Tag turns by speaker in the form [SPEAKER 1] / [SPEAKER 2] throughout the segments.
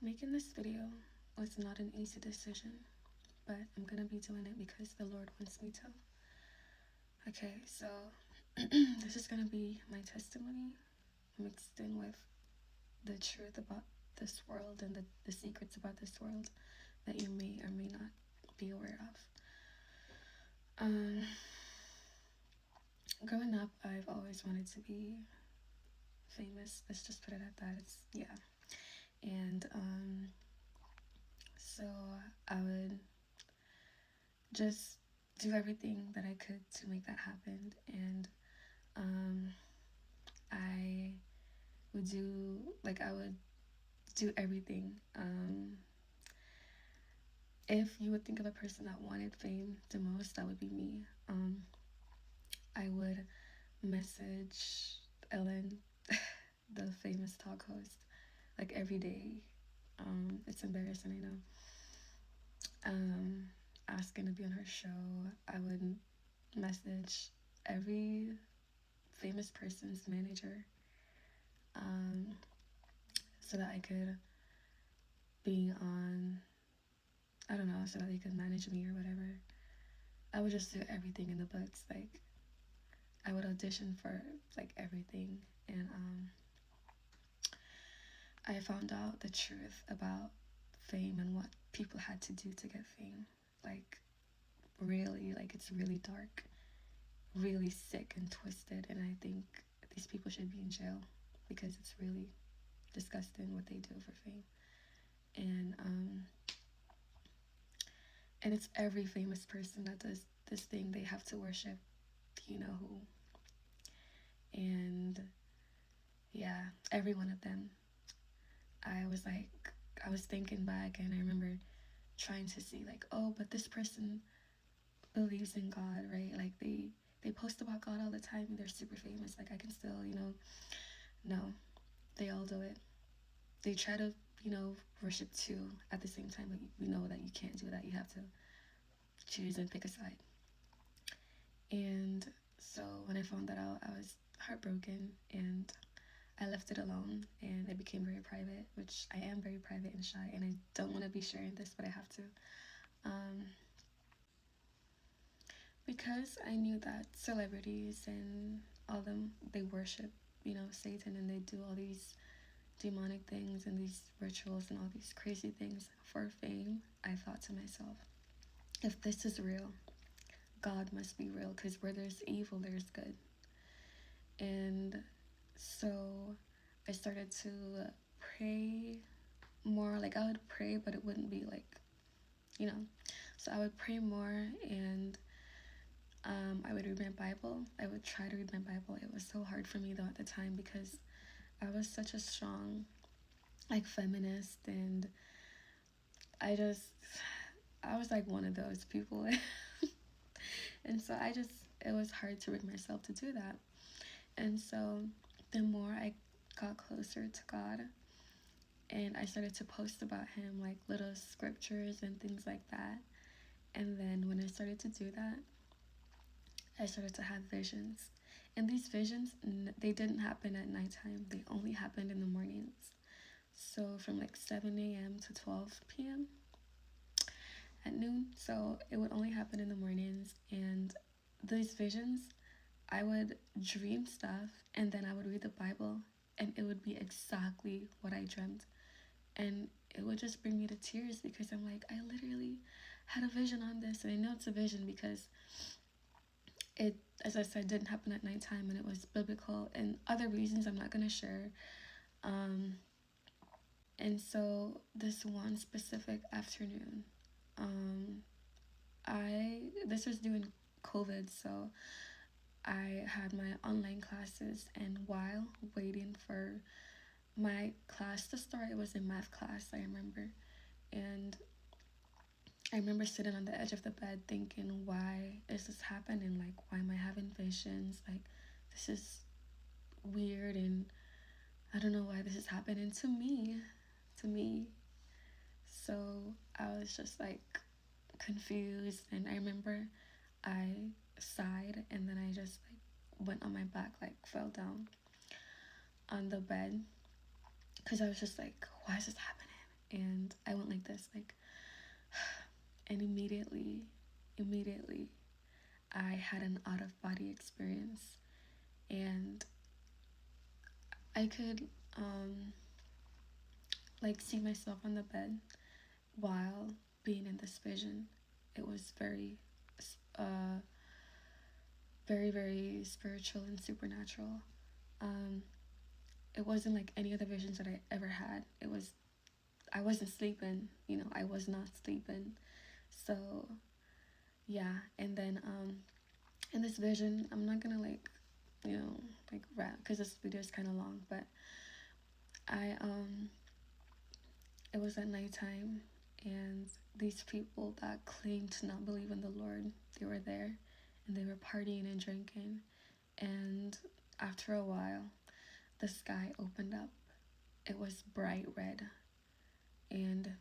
[SPEAKER 1] Making this video was not an easy decision, but I'm gonna be doing it because the Lord wants me to. Okay, so this is gonna be my testimony mixed in with the truth about this world and the secrets about this world that you may or may not be aware of. Growing up, I've always wanted to be famous. Let's just put it at that. Yeah. And so I would just do everything that I could to make that happen. And I I would do everything. If you would think of a person that wanted fame the most, that would be me. I would message Ellen, the famous talk host, like every day. It's embarrassing, I know. Asking to be on her show. I would message every famous person's manager, so that I could be on, I don't know, so that they could manage me or whatever. I would just do everything in the books. Like, I would audition for like everything. And I found out the truth about fame and what people had to do to get fame. Like, really, like, it's really dark, really sick and twisted. And I think these people should be in jail because it's really disgusting what they do for fame. And it's every famous person that does this thing. They have to worship you know who. And yeah, every one of them. I was thinking back, and I remember trying to see, like, oh, but this person believes in God, right? Like, they post about God all the time, and they're super famous. Like, I can still, no, they all do it. They try to, worship too at the same time, but we know that you can't do that. You have to choose and pick a side. And so when I found that out, I was heartbroken, and I left it alone, and I became very private, which I am very private and shy, and I don't want to be sharing this, but I have to. Because I knew that celebrities and all them, they worship, Satan, and they do all these demonic things and these rituals and all these crazy things for fame. I thought to myself, if this is real, God must be real, because where there's evil, there's good. And so I started to pray more. Like, I would pray, but it wouldn't be like, so I would pray more, and I would read my Bible. I would try to read my Bible. It was so hard for me though at the time, because I was such a strong, like, feminist, and I was like one of those people. And so it was hard to bring myself to do that. And so the more I got closer to God, and I started to post about him, like little scriptures and things like that. And then when I started to do that, I started to have visions. And these visions, they didn't happen at nighttime. They only happened in the mornings. So from like 7 a.m. to 12 p.m. at noon. So it would only happen in the mornings. And these visions, I would dream stuff, and then I would read the Bible, and it would be exactly what I dreamt. And it would just bring me to tears, because I'm like, I literally had a vision on this. And I know it's a vision because it, as I said, didn't happen at nighttime, and it was biblical, and other reasons I'm not going to share. And so this one specific afternoon, this was during COVID, so I had my online classes, and while waiting for my class to start, it was a math class, I remember. And I remember sitting on the edge of the bed thinking, why is this happening? Like, why am I having visions? Like, this is weird, and I don't know why this is happening to me. So I was just like confused, and I remember I sighed, and then I just like went on my back, like fell down on the bed, because I was just like, why is this happening? and I went like this, like, and immediately, I had an out of body experience, and I could, like, see myself on the bed while being in this vision. It was uh, very spiritual and supernatural. Um, it wasn't like any other visions that I ever had. I wasn't sleeping, I was not sleeping. So yeah, and then in this vision, I'm not gonna like, like rap because this video is kind of long, but I it was at nighttime, and these people that claimed to not believe in the Lord, they were there, and they were partying and drinking, and after a while, the sky opened up. It was bright red, and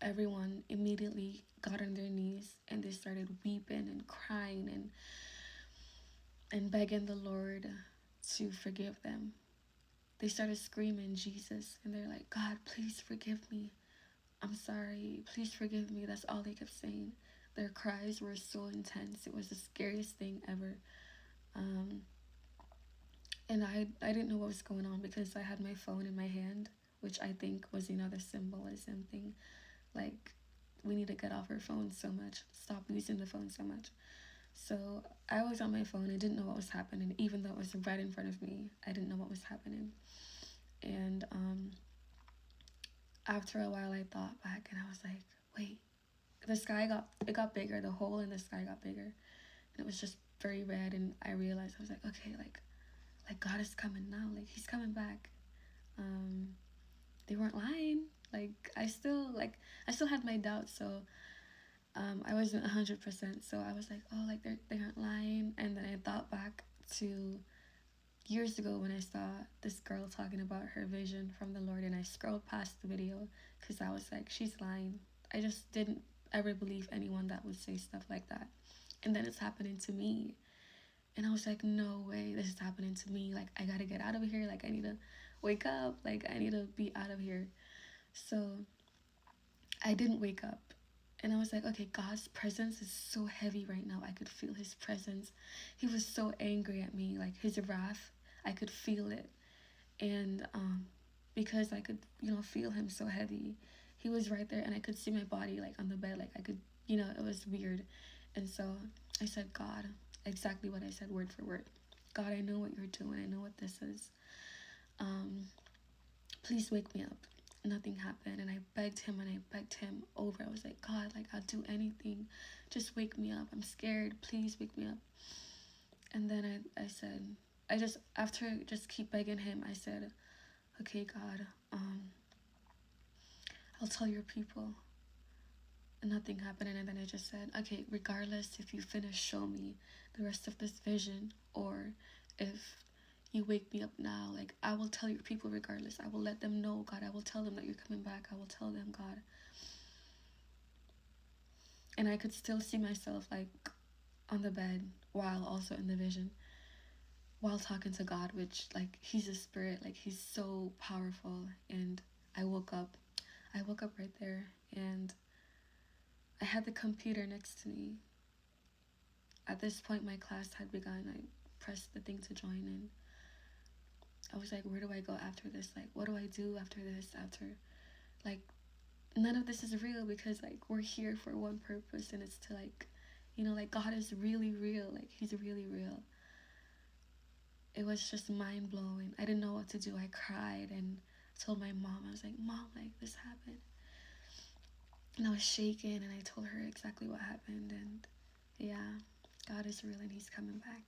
[SPEAKER 1] everyone immediately got on their knees and they started weeping and crying and begging the Lord to forgive them. They started screaming Jesus, and they're like, God, please forgive me. I'm sorry. Please forgive me. That's all they kept saying. Their cries were so intense. It was the scariest thing ever. Um, and I didn't know what was going on because I had my phone in my hand, which I think was another symbolism thing. Like, we need to get off our phones so much. Stop using the phone so much. So I was on my phone. I didn't know what was happening. Even though it was right in front of me, I didn't know what was happening. And after a while, I thought back and I was like, wait, it got bigger. The hole in the sky got bigger. And it was just very red. And I realized, I was like, okay, like God is coming now. Like, he's coming back. They weren't lying. Like, I still had my doubts. So I wasn't 100%. So I was like, oh, like they aren't lying. And then I thought back to years ago when I saw this girl talking about her vision from the Lord, and I scrolled past the video because I was like, she's lying. I just didn't ever believe anyone that would say stuff like that. And then it's happening to me. And I was like, no way, this is happening to me. Like, I gotta get out of here. Like, I need to wake up. Like, I need to be out of here. So I didn't wake up. And I was like, okay, God's presence is so heavy right now. I could feel his presence. He was so angry at me, like his wrath. I could feel it. And because I could, feel him so heavy, he was right there, and I could see my body like on the bed. Like, I could, it was weird. And so I said, God, exactly what I said, word for word. God, I know what you're doing. I know what this is. Please wake me up. Nothing happened, and I begged him over. I was like, God, like, I'll do anything. Just wake me up. I'm scared. Please wake me up. And then I said, after just keep begging him, I said, okay, God, I'll tell your people. And nothing happened. And then I just said, okay, regardless if you finish, show me the rest of this vision, or if you wake me up now, like, I will tell your people regardless. I will let them know, God. I will tell them that you're coming back. I will tell them, God. And I could still see myself, like, on the bed while also in the vision, while talking to God, which, like, he's a spirit. Like, he's so powerful. And I woke up right there, and I had the computer next to me. At this point, my class had begun. I pressed the thing to join in. I was like, where do I go after this? Like, what do I do after this? Like, none of this is real, because, like, we're here for one purpose, and it's to, like, like, God is really real. Like, he's really real. It was just mind-blowing. I didn't know what to do. I cried and told my mom. I was like, Mom, like, this happened. And I was shaking, and I told her exactly what happened. And yeah, God is real, and he's coming back.